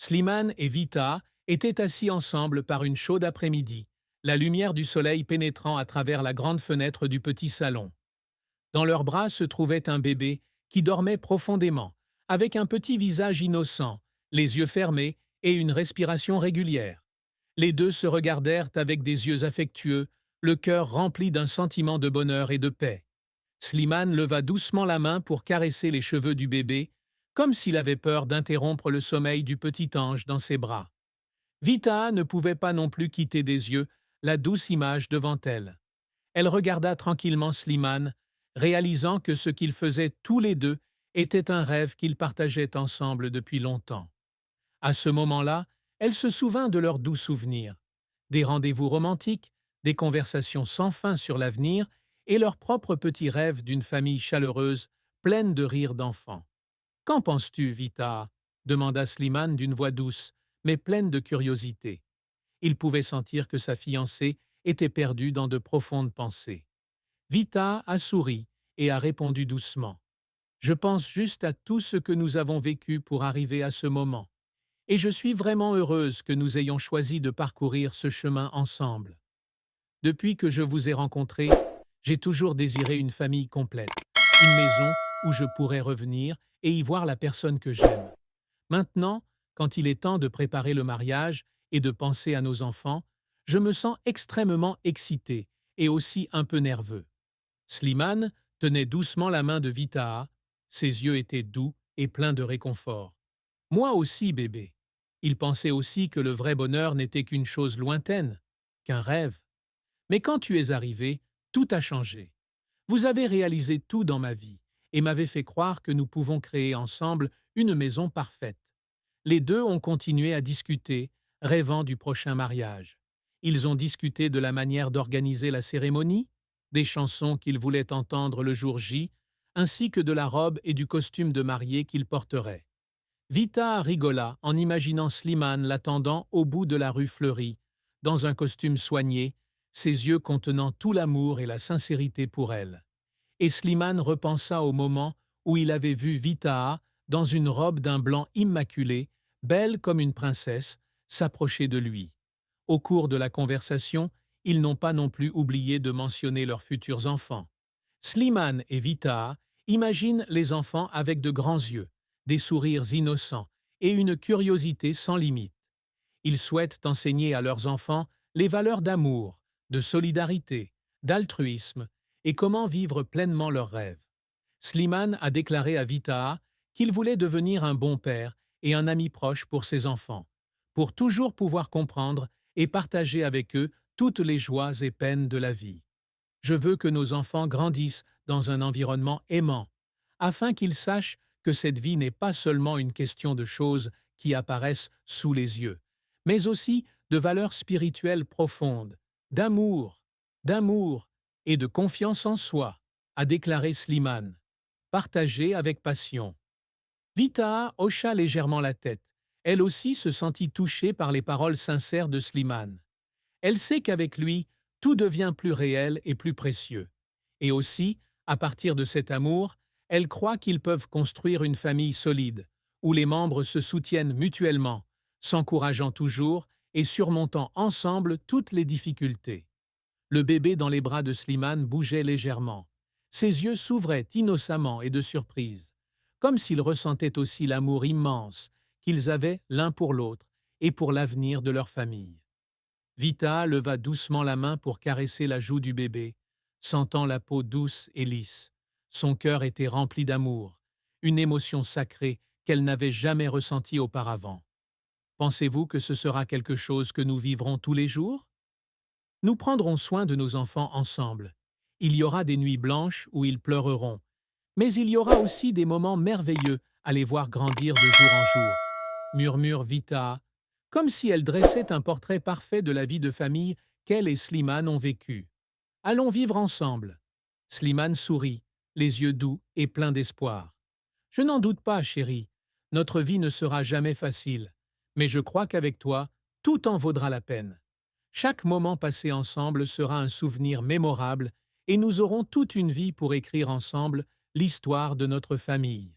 Slimane et Vita étaient assis ensemble par une chaude après-midi, la lumière du soleil pénétrant à travers la grande fenêtre du petit salon. Dans leurs bras se trouvait un bébé qui dormait profondément, avec un petit visage innocent, les yeux fermés et une respiration régulière. Les deux se regardèrent avec des yeux affectueux, le cœur rempli d'un sentiment de bonheur et de paix. Slimane leva doucement la main pour caresser les cheveux du bébé, comme s'il avait peur d'interrompre le sommeil du petit ange dans ses bras. Vita ne pouvait pas non plus quitter des yeux la douce image devant elle. Elle regarda tranquillement Slimane, réalisant que ce qu'ils faisaient tous les deux était un rêve qu'ils partageaient ensemble depuis longtemps. À ce moment-là, elle se souvint de leurs doux souvenirs, des rendez-vous romantiques, des conversations sans fin sur l'avenir et leurs propres petits rêves d'une famille chaleureuse, pleine de rires d'enfants. « Qu'en penses-tu, Vita ?» demanda Slimane d'une voix douce, mais pleine de curiosité. Il pouvait sentir que sa fiancée était perdue dans de profondes pensées. Vita a souri et a répondu doucement. « Je pense juste à tout ce que nous avons vécu pour arriver à ce moment. Et je suis vraiment heureuse que nous ayons choisi de parcourir ce chemin ensemble. Depuis que je vous ai rencontré, j'ai toujours désiré une famille complète, une maison où je pourrais revenir et y voir la personne que j'aime. Maintenant, quand il est temps de préparer le mariage et de penser à nos enfants, je me sens extrêmement excité et aussi un peu nerveux. » Slimane tenait doucement la main de Vita. Ses yeux étaient doux et pleins de réconfort. « Moi aussi, bébé. » Il pensait aussi que le vrai bonheur n'était qu'une chose lointaine, qu'un rêve. Mais quand tu es arrivé, tout a changé. Vous avez réalisé tout dans ma vie et m'avez fait croire que nous pouvons créer ensemble une maison parfaite. Les deux ont continué à discuter, rêvant du prochain mariage. Ils ont discuté de la manière d'organiser la cérémonie, des chansons qu'ils voulaient entendre le jour J, ainsi que de la robe et du costume de mariée qu'ils porteraient. Vita rigola en imaginant Slimane l'attendant au bout de la rue fleurie, dans un costume soigné, ses yeux contenant tout l'amour et la sincérité pour elle. Et Slimane repensa au moment où il avait vu Vita, dans une robe d'un blanc immaculé, belle comme une princesse, s'approcher de lui. Au cours de la conversation, ils n'ont pas non plus oublié de mentionner leurs futurs enfants. Slimane et Vita imaginent les enfants avec de grands yeux, des sourires innocents et une curiosité sans limite. Ils souhaitent enseigner à leurs enfants les valeurs d'amour, de solidarité, d'altruisme et comment vivre pleinement leurs rêves. Slimane a déclaré à Vita qu'il voulait devenir un bon père et un ami proche pour ses enfants, pour toujours pouvoir comprendre et partager avec eux toutes les joies et peines de la vie. Je veux que nos enfants grandissent dans un environnement aimant, afin qu'ils sachent que cette vie n'est pas seulement une question de choses qui apparaissent sous les yeux, mais aussi de valeurs spirituelles profondes, d'amour et de confiance en soi, a déclaré Slimane, partagé avec passion. Vita hocha légèrement la tête. Elle aussi se sentit touchée par les paroles sincères de Slimane. Elle sait qu'avec lui, tout devient plus réel et plus précieux. Et aussi, à partir de cet amour, elle croit qu'ils peuvent construire une famille solide, où les membres se soutiennent mutuellement, s'encourageant toujours et surmontant ensemble toutes les difficultés. Le bébé dans les bras de Slimane bougeait légèrement. Ses yeux s'ouvraient innocemment et de surprise, comme s'il ressentait aussi l'amour immense qu'ils avaient l'un pour l'autre et pour l'avenir de leur famille. Vita leva doucement la main pour caresser la joue du bébé, sentant la peau douce et lisse. Son cœur était rempli d'amour, une émotion sacrée qu'elle n'avait jamais ressentie auparavant. Pensez-vous que ce sera quelque chose que nous vivrons tous les jours? Nous prendrons soin de nos enfants ensemble. Il y aura des nuits blanches où ils pleureront, mais il y aura aussi des moments merveilleux à les voir grandir de jour en jour, murmure Vita, comme si elle dressait un portrait parfait de la vie de famille qu'elle et Slimane ont vécue. Allons vivre ensemble. Slimane sourit, les yeux doux et pleins d'espoir. Je n'en doute pas, chérie. Notre vie ne sera jamais facile, mais je crois qu'avec toi, tout en vaudra la peine. Chaque moment passé ensemble sera un souvenir mémorable et nous aurons toute une vie pour écrire ensemble l'histoire de notre famille.